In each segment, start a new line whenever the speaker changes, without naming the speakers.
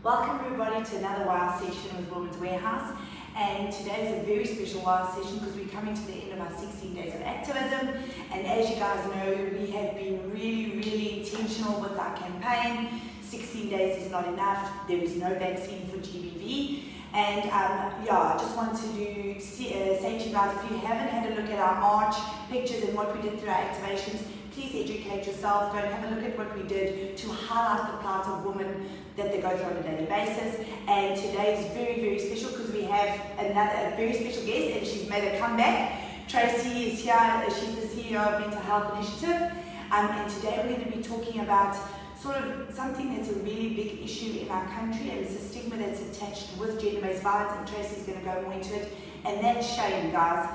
Welcome everybody to another WOW session with Women's Warehouse, and today is a very special WOW session because we're coming to the end of our 16 days of activism, and as you guys know, we have been really intentional with our campaign. 16 days is not enough, there is no vaccine for GBV, and I just want to say to you guys, if you haven't had a look at our March pictures and what we did through our activations, please educate yourself, go and have a look at what we did to highlight the plight of women that they go through on a daily basis. And today is very special because we have a very special guest, and she's made a comeback. Tracey is here, she's the CEO of Mental Health Initiative, and today we're going to be talking about sort of something that's a really big issue in our country, and it's a stigma that's attached with gender-based violence, and Tracey's going to go more into it, and that's shame, guys.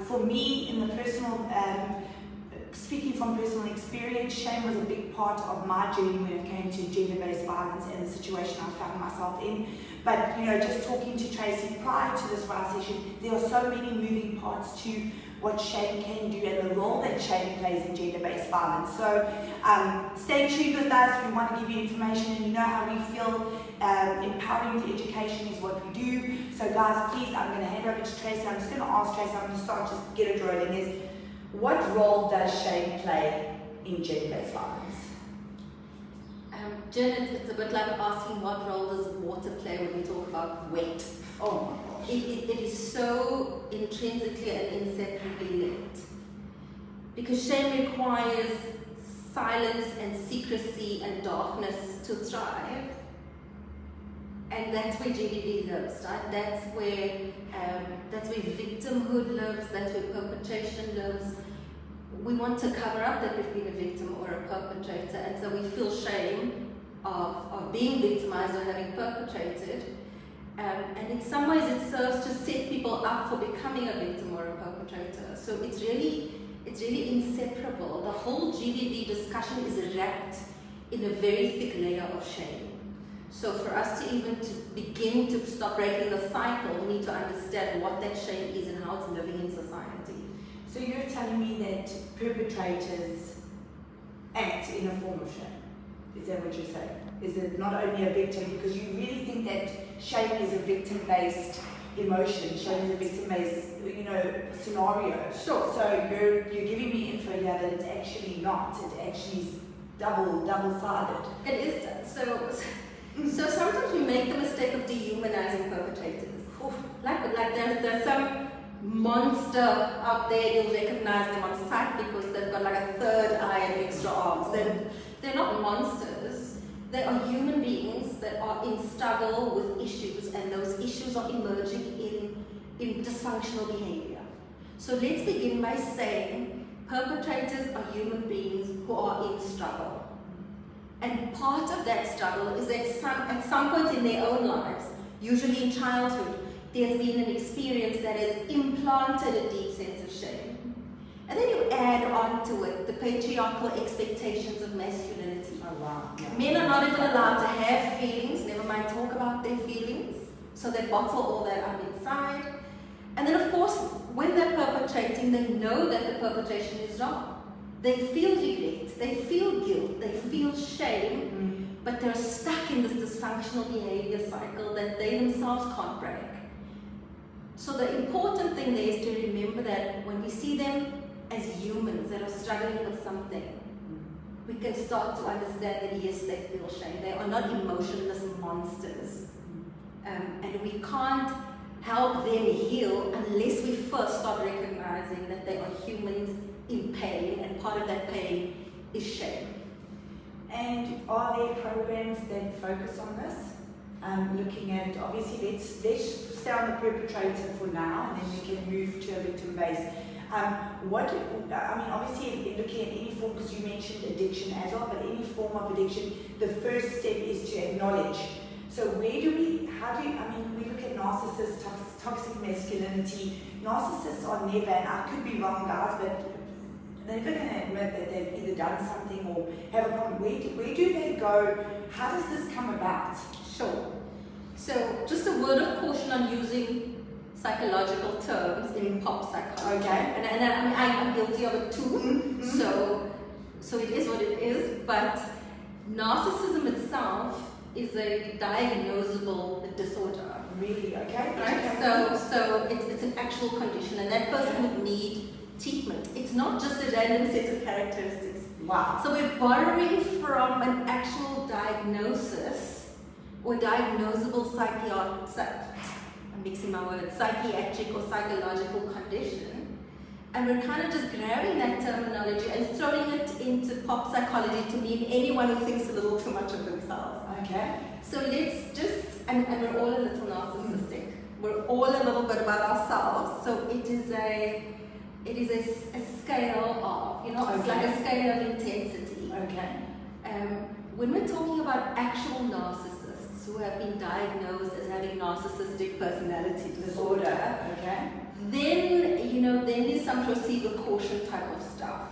For me, in the personal speaking from personal experience, shame was a big part of my journey when it came to gender-based violence and the situation I found myself in. But just talking to Tracey prior to this WOW session, there are so many moving parts to what shame can do and the role that shame plays in gender-based violence. So stay tuned with us. We want to give you information, and you know how we feel. Empowering the education is what we do. So guys, please, I'm going to hand over to Tracey. I'm just going to ask Tracey, I'm going to start, just get it rolling. What role does shame play in gender-based violence?
Jen, it's a bit like asking what role does water play when we talk about wet.
Oh my gosh.
It is so intrinsically and inseparably linked. Because shame requires silence and secrecy and darkness to thrive. And that's where GBV lives, right? That's where victimhood lives, that's where perpetration lives. We want to cover up that we've been a victim or a perpetrator, and so we feel shame of being victimized or having perpetrated. And in some ways it serves to set people up for becoming a victim or a perpetrator. So it's really inseparable. The whole GBV discussion is wrapped in a very thick layer of shame. So for us to begin to stop breaking the cycle, we need to understand what that shame is and how it's living in society.
So you're telling me that perpetrators act in a form of shame? Is that what you're saying? Is it not only a victim? Because you really think that shame is a victim-based emotion, shame is a victim-based, scenario.
Sure.
So you're giving me info here that it's actually not. It actually is double-sided.
It is. So sometimes we make the mistake of dehumanizing perpetrators. Like there's some monster out there, you'll recognize them on sight because they've got like a third eye and extra arms. They're not monsters. They are human beings that are in struggle with issues, and those issues are emerging in dysfunctional behavior. So let's begin by saying perpetrators are human beings who are in struggle. And part of that struggle is that at some point in their own lives, usually in childhood, there's been an experience that has implanted a deep sense of shame. And then you add on to it the patriarchal expectations of masculinity.
Oh wow. Yeah.
Men are not even allowed to have feelings, never mind talk about their feelings. So they bottle all that up inside. And then of course, when they're perpetrating, they know that the perpetration is wrong. They feel regret, they feel guilt, they feel shame, but they're stuck in this dysfunctional behavior cycle that they themselves can't break. So the important thing there is to remember that when we see them as humans that are struggling with something, we can start to understand that yes, they feel shame. They are not emotionless monsters. And we can't help them heal unless we first start recognizing that they are humans in pain, and part of that pain is shame.
And are there programs that focus on this? Looking at, obviously, let's stay on the perpetrator for now, and then we can move to a victim base. Obviously, looking at any form, because you mentioned addiction as well, but any form of addiction, the first step is to acknowledge. So we look at narcissists, toxic masculinity. Narcissists are never, and I could be wrong, guys, but they're never going to admit that they've either done something or have a problem. Where do they go? How does this come about?
Sure. So just a word of caution on using psychological terms in pop psychology.
Okay.
And I'm guilty of it too. So it is what it is. But narcissism itself is is a diagnosable disorder.
Really? Okay.
Right? So it's an actual condition, and that person would need treatment. It's not just a random set of characteristics.
Wow.
So we're borrowing from an actual diagnosis or diagnosable psychiatric or psychological condition, and we're kind of just grabbing that terminology and throwing it into pop psychology to mean anyone who thinks a little too much of themselves.
Okay.
So let's just, and we're all a little narcissistic. We're all a little bit about ourselves. So it is a scale of, it's like a scale of intensity.
Okay.
When we're talking about actual narcissists who have been diagnosed as having narcissistic personality disorder,
Okay.
then there's some proceed with caution type of stuff.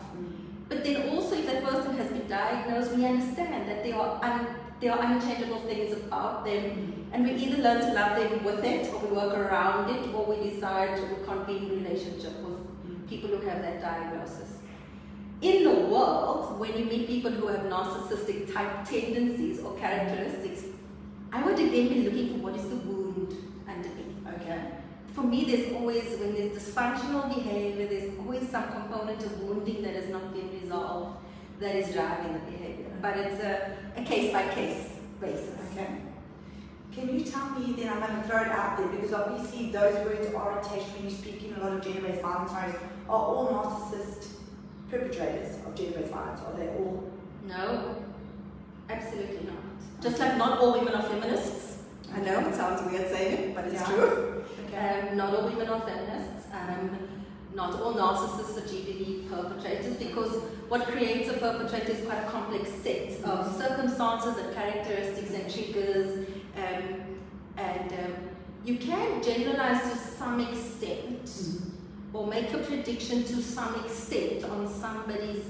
But then also, if that person has been diagnosed, we understand that there are unchangeable things about them, and we either learn to love them with it, or we work around it, or we decide we can't be in relationship with people who have that diagnosis. In the world, when you meet people who have narcissistic type tendencies or characteristics, I would again be looking for what is the wound underneath.
Okay.
For me, there's always, when there's dysfunctional behavior, there's always some component of wounding that has not been resolved that is driving the behavior. But it's a case-by-case basis.
Okay. Can you tell me then, I'm going to throw it out there, because obviously those words are attached when you speak in a lot of gender-based violence scenarios. Are all narcissist perpetrators of gender-based violence? Are they all?
No, absolutely not. Just like not all women are feminists. I know it sounds weird saying it, but it's true.
Okay.
Not all women are feminists. Not all narcissists are GBV perpetrators, because what creates a perpetrator is quite a complex set of circumstances and characteristics and triggers, and you can generalize to some extent or make a prediction to some extent on somebody's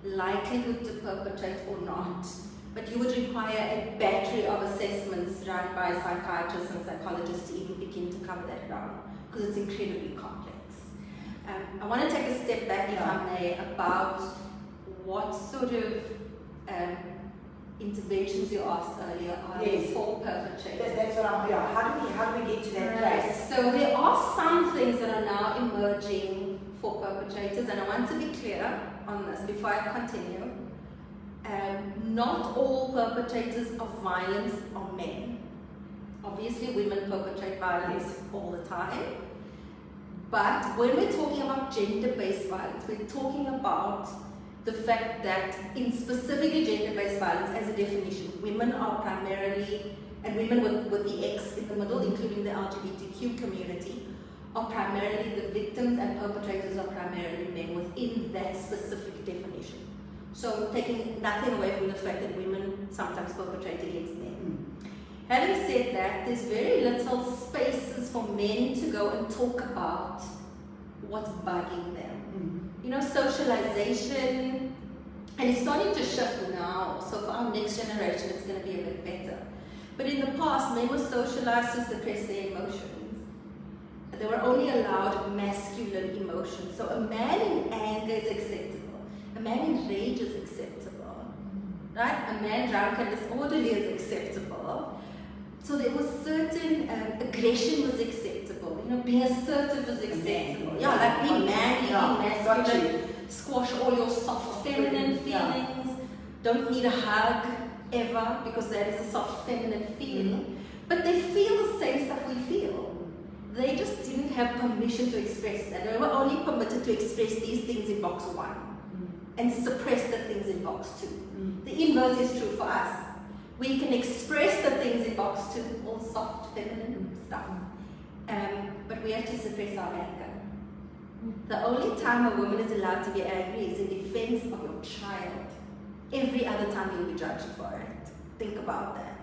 likelihood to perpetrate or not. But you would require a battery of assessments run by psychiatrists and psychologists to even begin to cover that ground, because it's incredibly complex. I want to take a step back, if I may, about what sort of interventions you asked earlier are for perpetrators.
That's what I'm, how do we get to that place?
So there are some things that are now emerging for perpetrators, and I want to be clear on this before I continue. Not all perpetrators of violence are men. Obviously, women perpetrate violence all the time. But when we're talking about gender-based violence, we're talking about the fact that in specifically gender-based violence, as a definition, women are primarily, and women with the X in the middle, including the LGBTQ community, are primarily the victims, and perpetrators are primarily men within that specific definition. So taking nothing away from the fact that women sometimes perpetrate against men. Having said that, there's very little spaces for men to go and talk about what's bugging them. Socialization, and it's starting to shift now, so for our next generation it's going to be a bit better. But in the past, men were socialized to suppress their emotions. They were only allowed masculine emotions. So a man in anger is acceptable. A man in rage is acceptable. Right? A man drunk and disorderly is acceptable. So there was certain aggression was acceptable. Being assertive was acceptable. Yeah, like being manly, being masculine. Squash all your soft feminine feelings. Don't need a hug ever, because that is a soft feminine feeling. But they feel the same stuff we feel. They just didn't have permission to express that. They were only permitted to express these things in box 1 and suppress the things in box 2. The inverse is true for us. We can express the things in box 2, all soft feminine stuff, but we have to suppress our anger. The only time a woman is allowed to be angry is in defense of your child. Every other time you'll be judged for it. Think about that.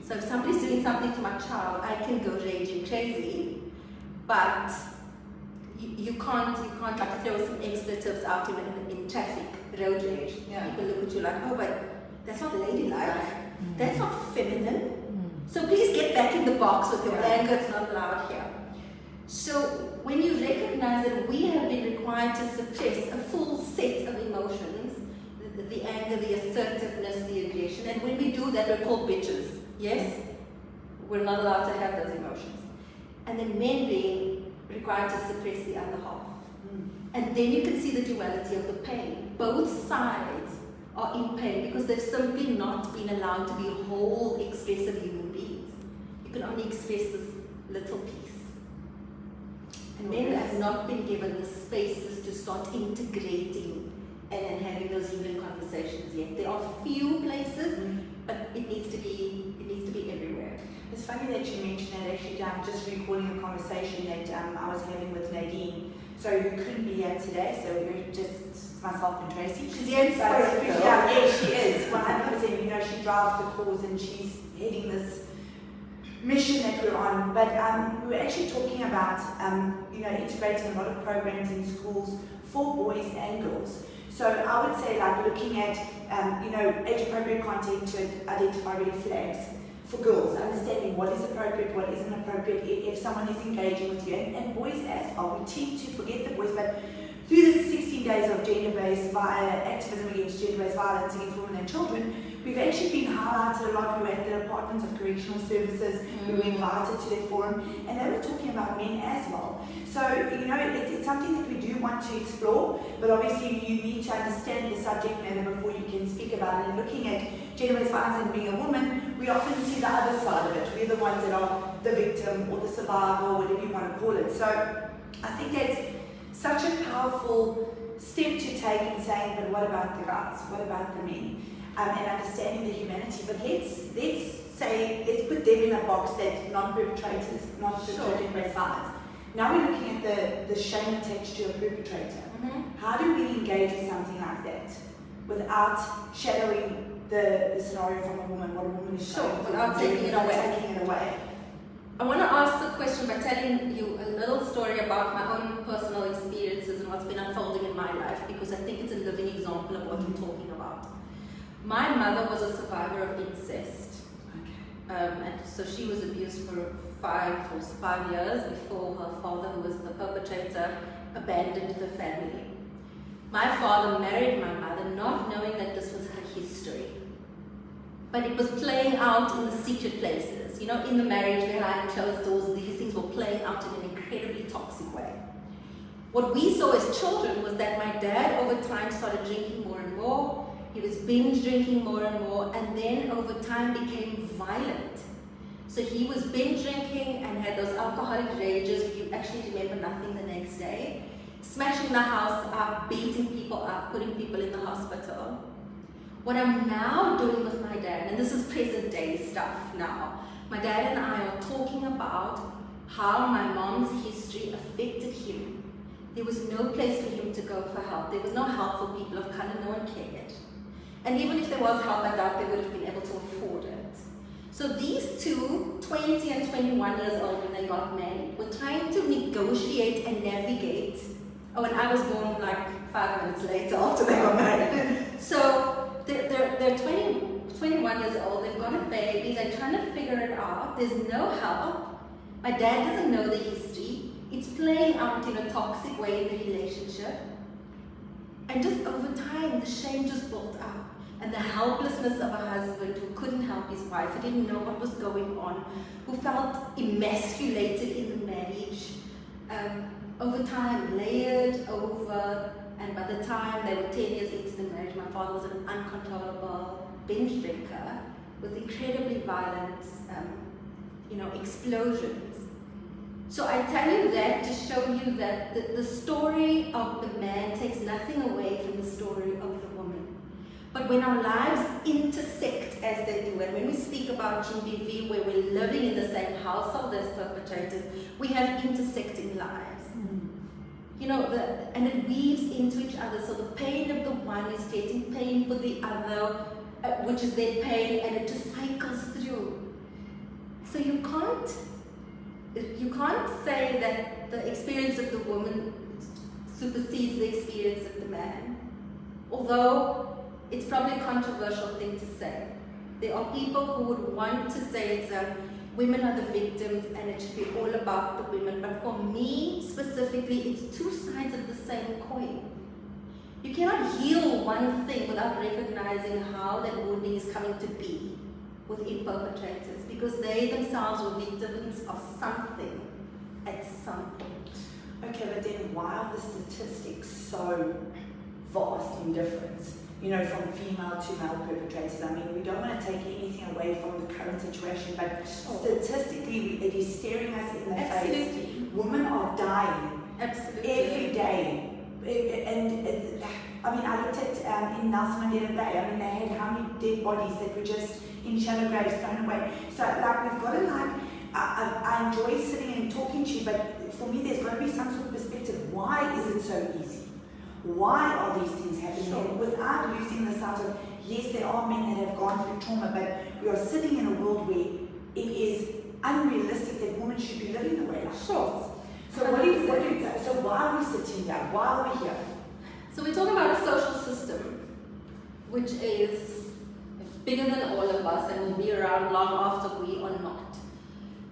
So if somebody's doing something to my child, I can go raging crazy, but you can't like throw some expletives out in traffic, road rage. People look at you like, oh, but that's not ladylike. That's not feminine. So please get back in the box with your anger. It's not allowed here. So when you recognize that we have been required to suppress a full set of emotions, the anger, the assertiveness, the aggression, and when we do that, we're called bitches. Yes, we're not allowed to have those emotions. And then men being required to suppress the other half. And then you can see the duality of the pain. Both sides are in pain because they've simply not been allowed to be whole, expressive human beings. You can only express this little piece. And men have not been given the spaces to start integrating and having those human conversations yet. There are few places, but it needs to be everywhere.
It's funny that you mentioned that. Actually, I'm just recalling a conversation that I was having with Nadine. So you couldn't be here today, so we're just myself and Tracey.
She's here in spirit.
Yeah, she is. 100%. You know, she drives the cause and she's heading this mission that we're on. But we were actually talking about, you know, integrating a lot of programs in schools for boys and girls. So I would say, like, looking at, you know, age-appropriate content to identify red flags for girls, understanding what is appropriate, what isn't appropriate, if someone is engaging with you, and boys as well. We tend to forget the boys, but through the 16 days of gender-based activism against gender-based violence against women and children, we've actually been highlighted a lot. We were at the Department of Correctional Services, we were invited to their forum, and they were talking about men as well. So, you know, it's something that we do want to explore, but obviously you need to understand the subject matter before you can speak about it. And looking at gender-based violence and being a woman, we often see the other side of it. We're the ones that are the victim or the survivor, or whatever you want to call it. So I think that's such a powerful step to take in saying, but what about the guys? What about the men? And understanding the humanity. But let's put them in a box that non-perpetrators, not gender-based violence. Now we're looking at the shame attached to a perpetrator. How do we engage with something like that without shadowing the scenario from a woman, what a woman is showing,
without taking it away? I want to ask the question by telling you a little story about my own personal experiences and what's been unfolding in my life, because I think it's a living example of what you're talking about. My mother was a survivor of incest. And so she was abused for 5 years before her father, who was the perpetrator, abandoned the family. My father married my mother not knowing that this was her history. But it was playing out in the secret places. You know, in the marriage, behind closed doors, these things were playing out in an incredibly toxic way. What we saw as children was that my dad over time started drinking more and more. He was binge drinking more and more, and then over time became violent. So he was binge drinking and had those alcoholic rages where you actually remember nothing the next day, smashing the house up, beating people up, putting people in the hospital. What I'm now doing with my dad, and this is present day stuff now, my dad and I are talking about how my mom's history affected him. There was no place for him to go for help. There was no help for people of color, no one cared. And even if there was help, I doubt they would have been able to afford it. So these two, 20 and 21 years old when they got married, were trying to negotiate and navigate. Oh, and I was born like 5 minutes later after they got married. So they're 21 years old, they've got a baby, they're trying to figure it out, there's no help. My dad doesn't know the history. It's playing out in a toxic way in the relationship. And just over time, the shame just built up. And the helplessness of a husband who couldn't help his wife, who didn't know what was going on, who felt emasculated in the marriage, over time layered over, and by the time they were 10 years into the marriage, my father was an uncontrollable binge drinker with incredibly violent, explosions. So I tell you that to show you that the story of the man takes nothing away from the story of the woman. But when our lives intersect as they do, and when we speak about GBV, where we're living in the same household as perpetrators, we have intersecting lives. You know, and it weaves into each other. So the pain of the one is getting pain for the other, which is their pain, and it just cycles through. So you can't say that the experience of the woman supersedes the experience of the man. Although it's probably a controversial thing to say. There are people who would want to say it's women are the victims and it should be all about the women. But for me specifically, it's two sides of the same coin. You cannot heal one thing without recognizing how that wounding is coming to be with within perpetrators because they themselves were victims of something at some point.
Okay, but then why are the statistics so vast in difference? You know, from female to male perpetrators. I mean, we don't want to take anything away from the current situation, but statistically, it is staring us in the face. Women are dying every day. I mean, I looked at in Nelson Mandela Bay. I mean, they had how many dead bodies that were just in shallow graves thrown away. So, like, we've got to I enjoy sitting and talking to you, but for me, there's got to be some sort of perspective. Why is it so easy? Why are these things happening?
Sure.
Without losing the sight of, yes, there are men that have gone through trauma, but we are sitting in a world where it is unrealistic that women should be living the way like
Sure.
So so why are we sitting here? Why are we here?
So we're talking about a social system which is bigger than all of us and will be around long after we are not.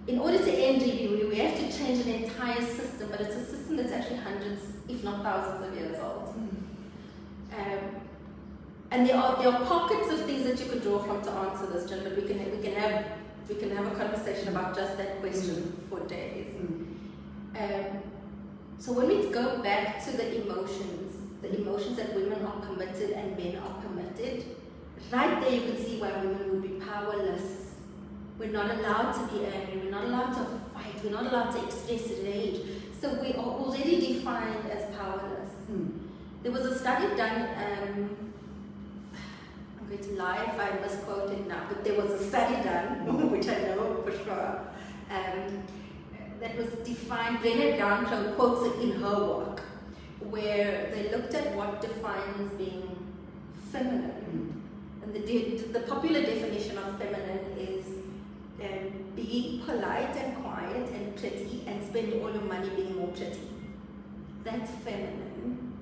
In order to end GBV, we have to change an entire system, but it's a system that's actually hundreds, if not thousands of years old. And there are pockets of things that you could draw from to answer this, Jen, but we can have a conversation about just that question for days. So when we go back to the emotions that women are permitted and men are permitted, right there you can see why women would be powerless. We're not allowed to be angry, we're not allowed to fight, we're not allowed to express rage. So we are already defined as powerless. There was a study done, I'm going to lie if I misquote it now, but there was a study done, which I know for sure, that was defined, Brené Brown quotes it in her work, where they looked at what defines being feminine. And the popular definition of feminine is be polite and quiet and pretty and spend all your money being more pretty. That's feminine.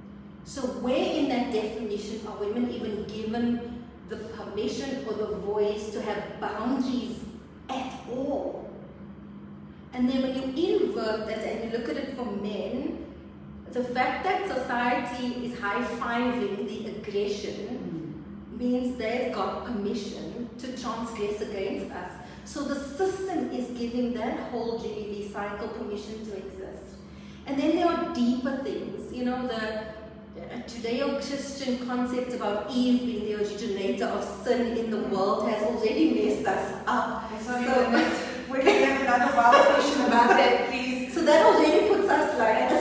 So where in that definition are women even given the permission or the voice to have boundaries at all? And then when you invert that and you look at it for men, the fact that society is high-fiving the aggression means they've got permission to transgress against us. So the system is giving that whole GBV cycle permission to exist. And then there are deeper things, you know, the Judeo-Christian concept about Eve being the originator of sin in the world has already messed us up.
We're going to have another wild session about that, please.
So that already puts us like, the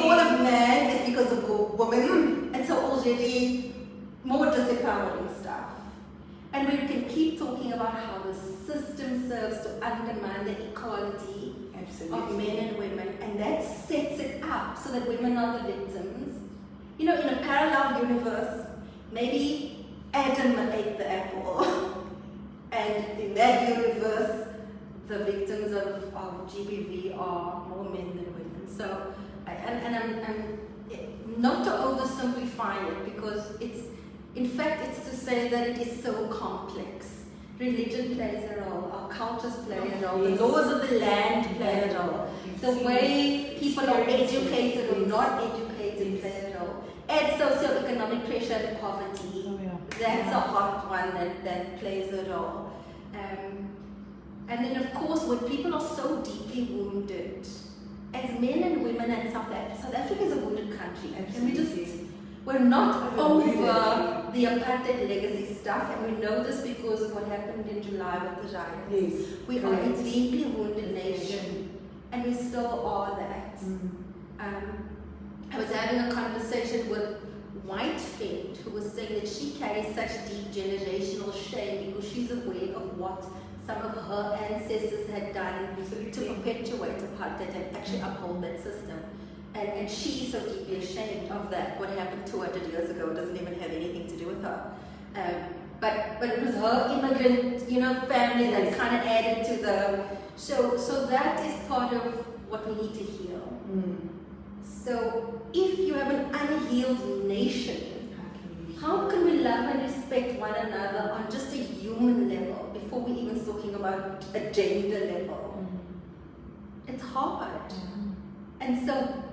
fall of man is because of woman, and so already more disempowering stuff. And we can keep talking about how the system serves to undermine the equality of men and women, and that sets it up so that women are the victims. You know, in a parallel universe, maybe Adam ate the apple, and in that universe, the victims of GBV are more men than women. So, I'm not to oversimplify it because in fact, it's to say that it is so complex. Religion plays a role, our cultures play a role, the laws of the land play a role, the way people are educated or not educated play a role. Add socioeconomic pressure and poverty, that's a hot one that plays a role. And then of course, when people are so deeply wounded, as men and women and South Africa is a wounded country. We're not over the apartheid legacy stuff, and we know this because of what happened in July with the riots.
Yes,
we are a deeply wounded nation, and we still are that. I was having a conversation with white friend who was saying that she carries such deep generational shame because she's aware of what some of her ancestors had done to perpetuate apartheid and actually uphold that system. And she's so deeply ashamed of that. What happened 200 years ago doesn't even have anything to do with her. But it was her immigrant, family that kind of added to the. So that is part of what we need to heal. So if you have an unhealed nation, how can we love and respect one another on just a human level before we even talking about a gender level? It's hard. And so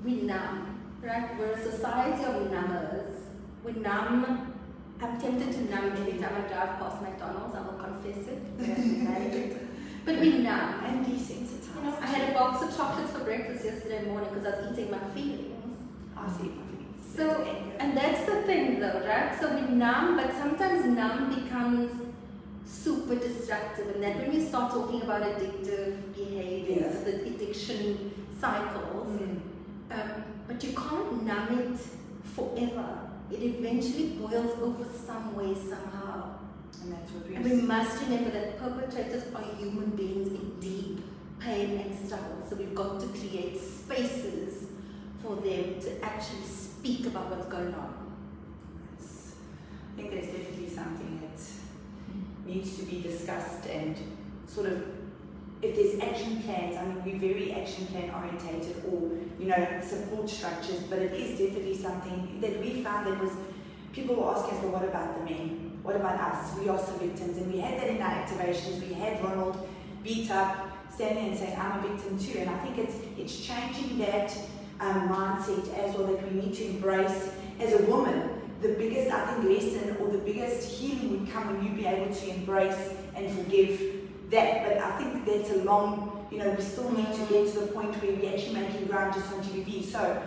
we numb, right? We're a society of numbers. We numb. I'm tempted to numb every time I drive past McDonald's. I will confess it. We have to manage it. But we numb.
And desensitized.
You know, I had a box of chocolates for breakfast yesterday morning because I was eating my feelings.
I see my feelings.
So, and that's the thing though, right? So we numb, but sometimes numb becomes super destructive, and that when we start talking about addictive behaviors, the addiction cycles, but you can't numb it forever. It eventually boils over some way, somehow.
And that's what
And we must remember that perpetrators are human beings in deep pain and struggle. So we've got to create spaces for them to actually speak about what's going on.
I think there's definitely something that needs to be discussed, and sort of, if there's action plans, I mean, we're very action plan orientated, or, you know, support structures, but it is definitely something that we found that was, people were asking us, well, what about the men? What about us? We are still victims, and we had that in our activations. We had Ronald beat up, standing and saying, I'm a victim too, and I think it's changing that mindset as well, that we need to embrace as a woman. The biggest, I think, lesson or the biggest healing would come when you be able to embrace and forgive that. But I think that's a long, you know, we still need to get to the point where we're actually making ground just on GBV. So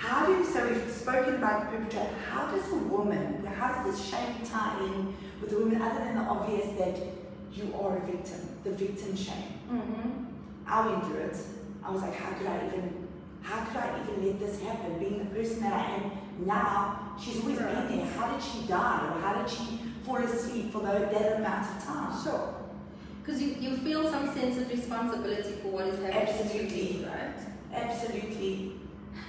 so we've spoken about the perpetrator, how does a woman, how does this shame tie in with the women, other than the obvious that you are a victim, the victim shame? I went through it. I was like, how could I even let this happen? Being the person that I am now, she's always been there. How did she die? Or how did she fall asleep for that amount of time?
Sure. Because you feel some sense of responsibility for what is happening.
Absolutely.
Right?
Absolutely.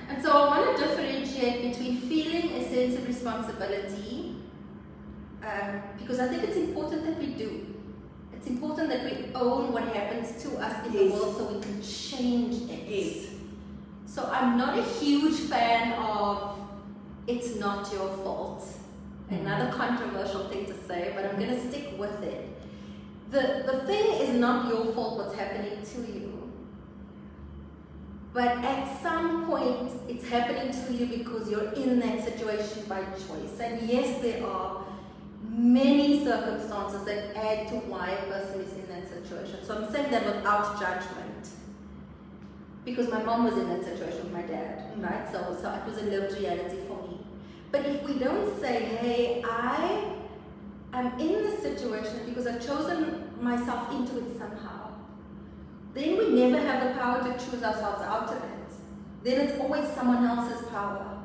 And so I want to differentiate between feeling a sense of responsibility, because I think it's important that we do. It's important that we own what happens to us in the world so we can change it.
Yes.
So I'm not a huge fan of it's not your fault. Another controversial thing to say, but I'm going to stick with it. The thing is not your fault what's happening to you. But at some point, it's happening to you because you're in that situation by choice. And yes, there are many circumstances that add to why a person is in that situation. So I'm saying that without judgment. Because my mom was in that situation with my dad, right? So it was a lived reality for me. But if we don't say, hey, I am in this situation because I've chosen myself into it somehow, then we never have the power to choose ourselves out of it. Then it's always someone else's power.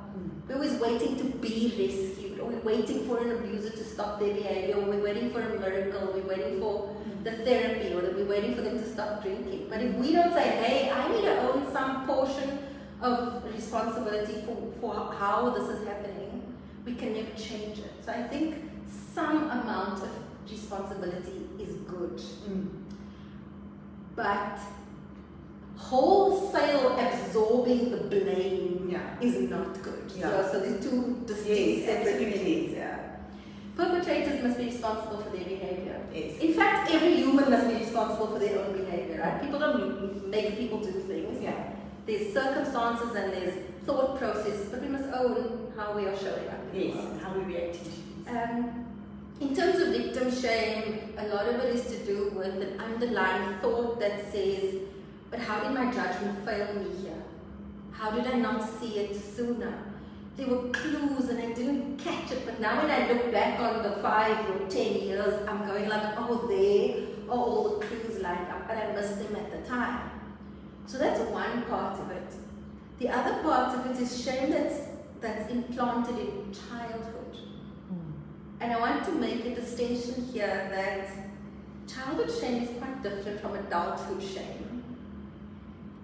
We're always waiting to be rescued, or we're waiting for an abuser to stop their behavior, or we're waiting for a miracle, or we're waiting for the therapy, or we're waiting for them to stop drinking. But if we don't say, hey, I need to own some portion of responsibility for how this is happening, we can never change it. So I think some amount of responsibility is good. But wholesale absorbing the blame is not good. So there's two distinct separate things. Perpetrators must be responsible for their behavior. In fact, every human must be responsible for their own behavior, right? People don't make people do things. There's circumstances and there's thought processes, but we must own how we are showing up.
And how we react to things.
In terms of victim shame, a lot of it is to do with an underlying thought that says, but how did my judgment fail me here? How did I not see it sooner? There were clues and I didn't catch it, but now when I look back on the 5 or 10 years, I'm going like, oh, there are all the clues lined up, but I missed them at the time. So that's one part of it. The other part of it is shame that's implanted in childhood. And I want to make a distinction here that childhood shame is quite different from adulthood shame.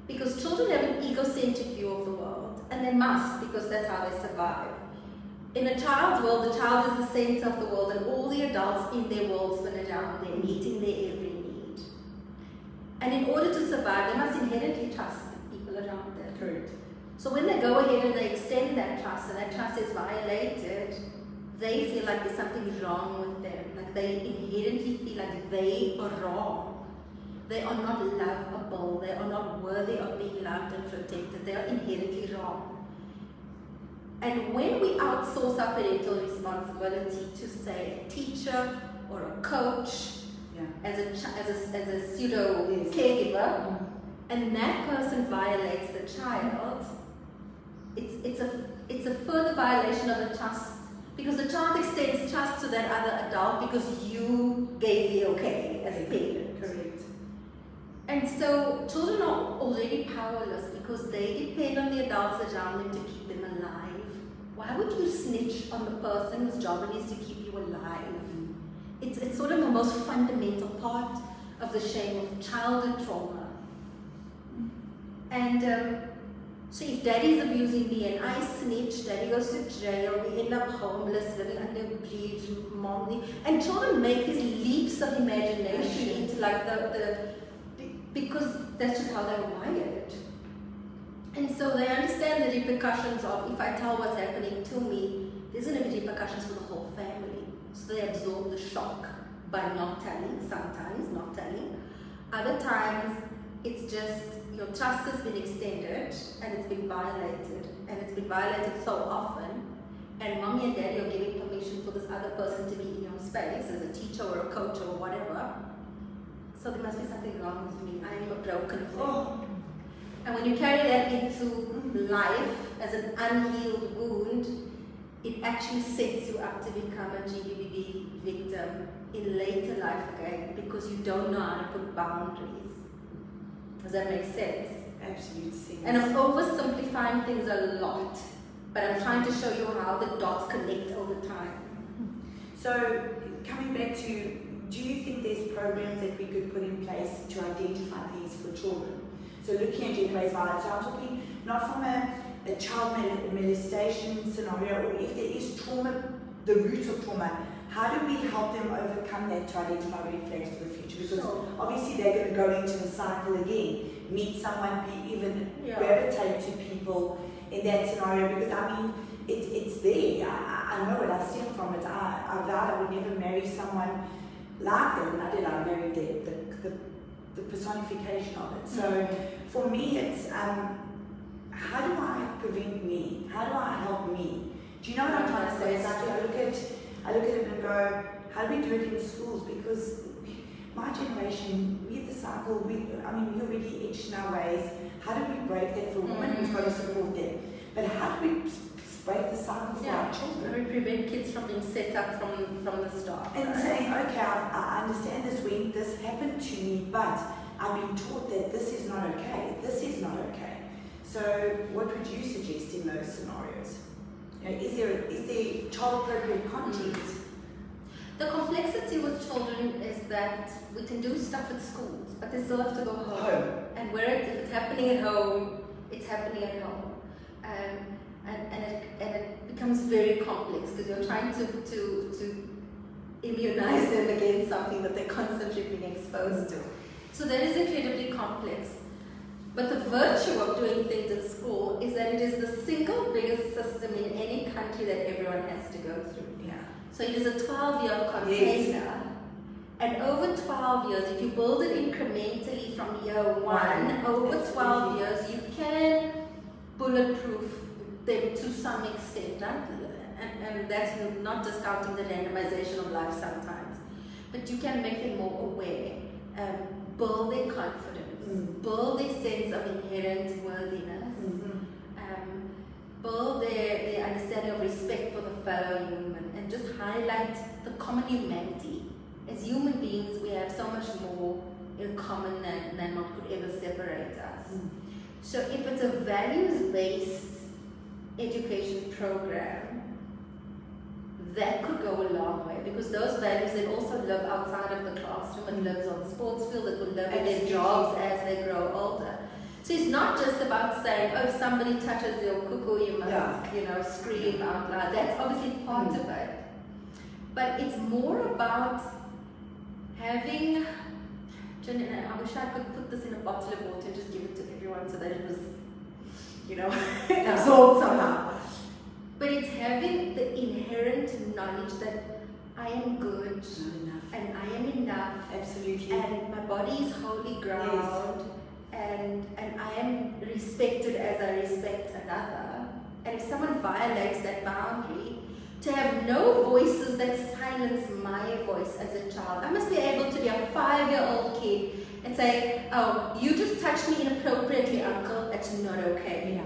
Because children have an egocentric view of the world, and they must, because that's how they survive. In a child's world, the child is the center of the world, and all the adults in their world spin around them, meeting their every need. And in order to survive, they must inherently trust the people around them.
Correct.
So when they go ahead and they extend that trust, and that trust is violated, they feel like there's something wrong with them. Like they inherently feel like they are wrong. They are not lovable. They are not worthy of being loved and protected. They are inherently wrong. And when we outsource our parental responsibility to, say, a teacher or a coach as a pseudo caregiver, and that person violates the child, it's a further violation of the trust, because the child extends trust to that other adult because you gave the okay as a parent.
Correct.
And so children are already powerless because they depend on the adults around them to keep them alive. Why would you snitch on the person whose job it is to keep you alive? It's sort of the most fundamental part of the shame of childhood trauma. And so if daddy's abusing me and I snitch, daddy goes to jail, we end up homeless, living under a bridge, mom, and children make these leaps of imagination into like because that's just how they're wired. And so they understand the repercussions of, if I tell what's happening to me, there's going to be repercussions for the whole family. So they absorb the shock by not telling, sometimes not telling. Other times, it's just your trust has been extended and it's been violated. And it's been violated so often. And mommy and daddy are giving permission for this other person to be in your space as a teacher or a coach or whatever. So there must be something wrong with me. I am a broken thing.
Oh.
And when you carry that into life as an unhealed wound, it actually sets you up to become a GBV victim in later life again, because you don't know how to put boundaries. Does that make sense?
Absolute sense.
And I'm oversimplifying things a lot, but I'm trying to show you how the dots connect over time.
So, coming back to, do you think there's programs that we could put in place to identify these for children? So looking at gender-based violence, so I'm talking not from a child molestation scenario, or if there is trauma, the root of trauma, how do we help them overcome that to identify red flags for the future? Because obviously they're going to go into the cycle again, meet someone, even gravitate to people in that scenario, because I mean, it's there. I know what I stem from it. I vowed I would never marry someone like them, and I did. I married the personification of it. So for me, it's how do I prevent me? How do I help me? Do you know what I'm trying to say? It's like I look at it and go, how do we do it in schools? Because my generation, we're the cycle. We're already etched in our ways. How do we break that for women? We've got to support them. But how do we break the cycle for our children?
How do we prevent kids from being set up from the start?
And saying, okay, I understand this when this happened to me, but I've been taught that this is not okay. This is not okay. So what would you suggest in those scenarios? You know, is there child-appropriate content?
The complexity with children is that we can do stuff at schools, but they still have to go home. And if it's happening at home, it's happening at home. And it becomes very complex because you're trying to immunize them against something that they're constantly being exposed to. So that is incredibly complex. But the virtue of doing things at school is that it is the single biggest system in any country that everyone has to go through.
Yeah.
So it is a 12-year container. Yes. And over 12 years, if you build it incrementally from year one, over 12 years, you can bulletproof them to some extent. Right? And that's not discounting the randomization of life sometimes. But you can make them more aware, build their confidence, build their sense of inherent worthiness, build their understanding of respect for the fellow human, and just highlight the common humanity. As human beings, we have so much more in common than what could ever separate us. So if it's a values-based education program, that could go a long way, because those values then also live outside of the classroom. It lives on the sports field, it will live in their jobs as they grow older. So it's not just about saying, oh, if somebody touches your cuckoo, you must, scream out loud. That's obviously part of it. But it's more about having, I wish I could put this in a bottle of water and just give it to everyone so that it was, absorbed somehow. But it's having the inherent knowledge that I am good and I am enough.
Absolutely.
And my body is holy ground. Yes. And I am respected as I respect another. And if someone violates that boundary, to have no voices that silence my voice as a child. I must be able to be a 5 5-year-old kid and say, oh, you just touched me inappropriately, uncle, it's not okay.
Yeah.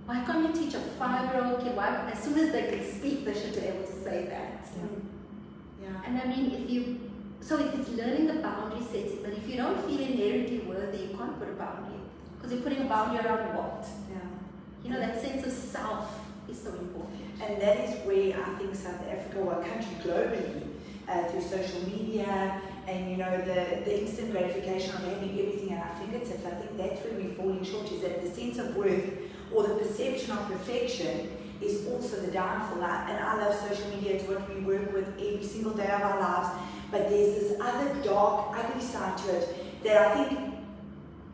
Why can't you teach a 5-year-old kid, why, as soon as they can speak, they should be able to say that?
Yeah.
And I mean, so it's learning the boundary setting, but if you don't feel inherently worthy, you can't put a boundary. Because you're putting a boundary around what?
Yeah.
You know, that sense of self is so important.
And that is where I think South Africa, or a country globally, through social media and the instant gratification of having everything at our fingertips, I think that's where we're falling short, is that the sense of worth or the perception of perfection is also the downfall. And I love social media, it's what we work with every single day of our lives, but there's this other dark, ugly side to it that I think,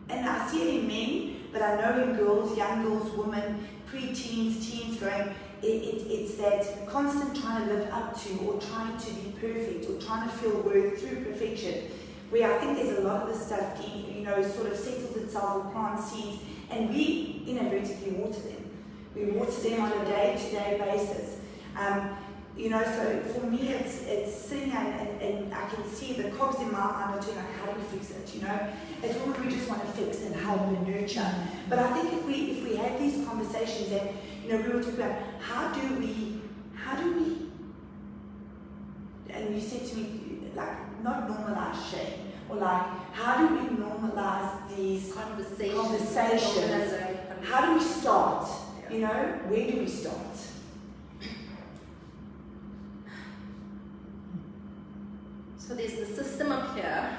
and I see it in men, but I know in girls, young girls, women, pre-teens, teens going, it's that constant trying to live up to, or trying to be perfect, or trying to feel worth through perfection, where I think there's a lot of this stuff, sort of settles itself or plant seeds, and we inadvertently water them. We water them on a day-to-day basis. So for me, it's sitting and I can see the cogs in my mind are doing, like, how do we fix it? It's what we just want to fix and help and nurture. But I think if we have these conversations, and we were talking about how do we, and you said to me, like, not normalize shame, or like, how do we normalize these conversations? How do we start? Where do we start?
So there's the system up here,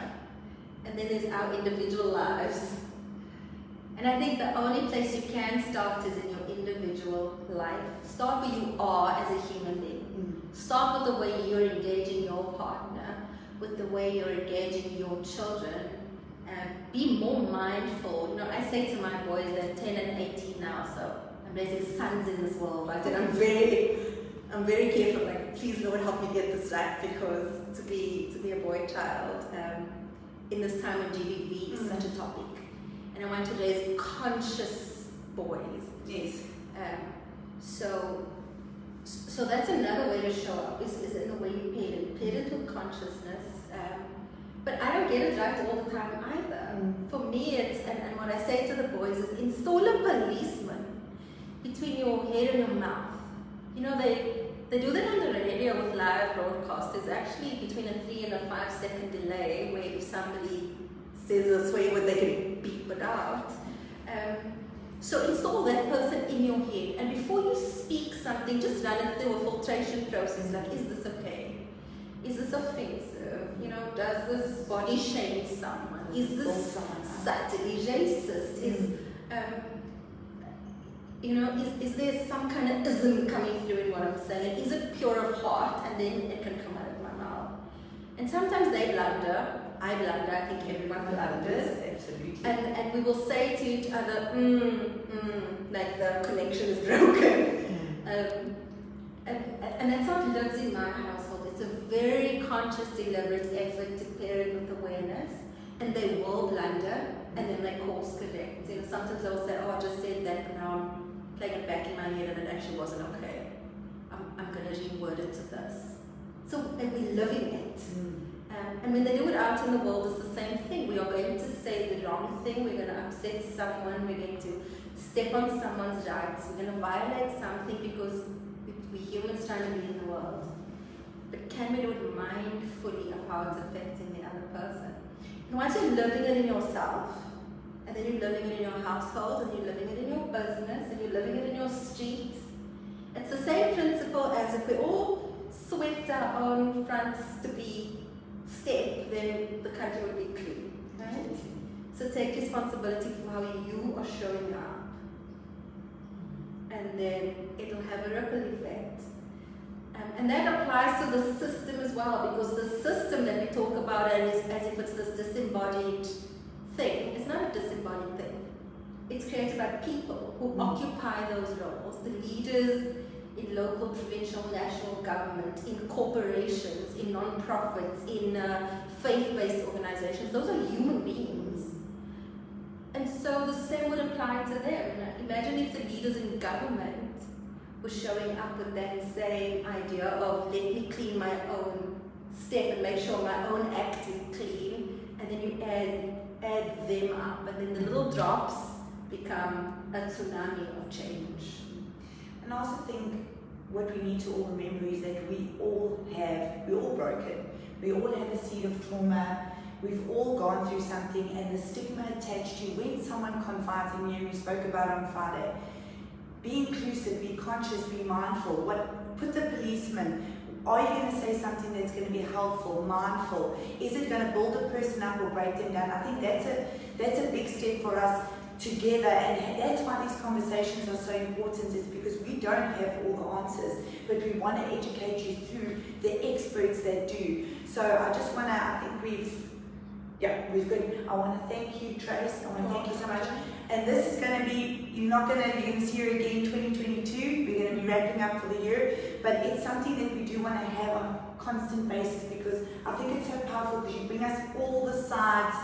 and then there's our individual lives. And I think the only place you can start is in your individual life. Start where you are as a human being. Start with the way you're engaging your partner, with the way you're engaging your children. Be more mindful. I say to my boys, they're 10 and 18 now, so I'm raising sons in this world, right? And I'm very careful, like, please Lord help me get this right, because to be a boy child in this time when GBV is such a topic, and I want to raise conscious boys.
Yes.
So that's another way to show up, is in the way you parent with consciousness. But I don't get it right all the time either. For me, it's, and what I say to the boys is, install a policeman between your head and your mouth. They do that on the radio with live broadcast. There's actually between a 3 and a 5 second delay where if somebody says a swear word, they can beep it out. So install that person in your head, and before you speak something, just run it through a filtration process. Like, is this okay? Is this offensive? Does this body shame someone? Is this subtly racist? Is there some kind of ism coming through in what I'm saying? Is it pure of heart? And then it can come out of my mouth. And sometimes they blunder. I blunder. I think everyone blunders.
Absolutely.
And we will say to each other, like the connection is broken. And that's how it lives in my household. It's a very conscious, deliberate effort to parent with awareness. And they will blunder, and then they course correct. Sometimes they'll say, oh, I just said that, but now I'm playing it back in my head and it actually wasn't okay. I'm going to reword it to this. So, and we're living it. And when they do it out in the world, it's the same thing. We are going to say the wrong thing, we're going to upset someone, we're going to step on someone's rights, we're going to violate something because we're humans trying to be in the world. But can we do it mindfully of how it's affecting the other person? And once you're living it in yourself, and then you're living it in your household, and you're living it in your business, and you're living it in your streets, it's the same principle as if we all swept our own fronts to be step, then the country would be clean, right? So take responsibility for how you are showing up, and then it'll have a ripple effect. And that applies to the system as well, because the system that we talk about as if it's this disembodied thing, it's not a disembodied thing. It's created by people who occupy those roles, the leaders in local, provincial, national government, in corporations, in non-profits, in faith-based organizations. Those are human beings. And so the same would apply to them. Imagine if the leaders in government were showing up with that same idea of let me clean my own step and make sure my own act is clean, and then you add them up, and then the little drops become a tsunami of change.
And I also think what we need to all remember is that we're all broken. We all have a seed of trauma. We've all gone through something, and the stigma attached to when someone confides in you, we spoke about on Friday. Be inclusive, be conscious, be mindful. Put the policeman. Are you going to say something that's going to be helpful, mindful? Is it going to build a person up or break them down? I think that's a big step for us together, and that's why these conversations are so important, is because we don't have all the answers, but we want to educate you through the experts that do. So I think we've got, I want to thank you, Trace. I want to thank you so much. And this is going to be, you're going to see her again 2022. We're going to be wrapping up for the year, but it's something that we do want to have on a constant basis, because I think it's so powerful, because you bring us all the sides.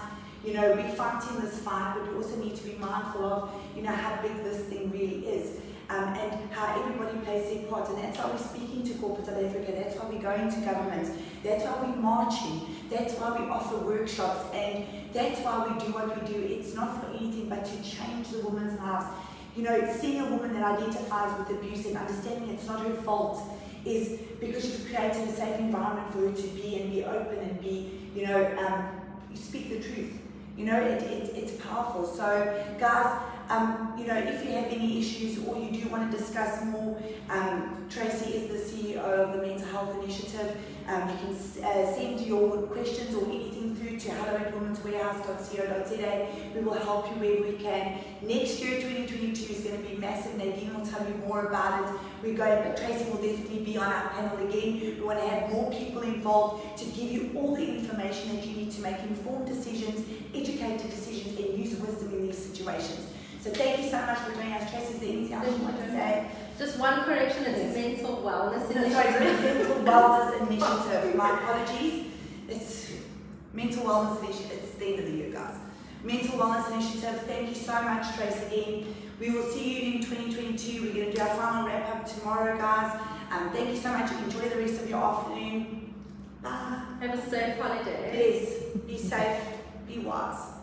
You know, we're fighting this fight, but we also need to be mindful of, you know, how big this thing really is, and how everybody plays their part. And that's why we're speaking to corporate South Africa, that's why we're going to government, that's why we're marching, that's why we offer workshops, and that's why we do what we do. It's not for anything but to change the woman's lives. You know, seeing a woman that identifies with abuse and understanding it's not her fault is because you've created a safe environment for her to be and be open and be, you know, you speak the truth. You know, it's powerful. So, guys, you know, if you have any issues or you do want to discuss more, Tracey is the CEO of the Mental Health Initiative. You can send your questions or anything through to hello@womenswarehouse.co.za. We will help you where we can. Next year, 2022, is going to be massive. Nadine will tell you more about it. We're going, but Tracey will definitely be on our panel again. We want to have more people involved to give you all the information that you need to make informed decisions, educated decisions, and use wisdom in these situations. So thank you so much for joining us. Tracey, is there anything else you want to say?
Just one correction, it's mental wellness initiative.
Sorry, mental wellness initiative. My apologies. It's mental wellness initiative. It's the end of the year, guys. Mental wellness initiative. Thank you so much, Trace, again. We will see you in 2022. We're going to do our final wrap up tomorrow, guys. Thank you so much. Enjoy the rest of your afternoon. Bye.
Have a safe holiday.
Yes. Be safe. Be wise.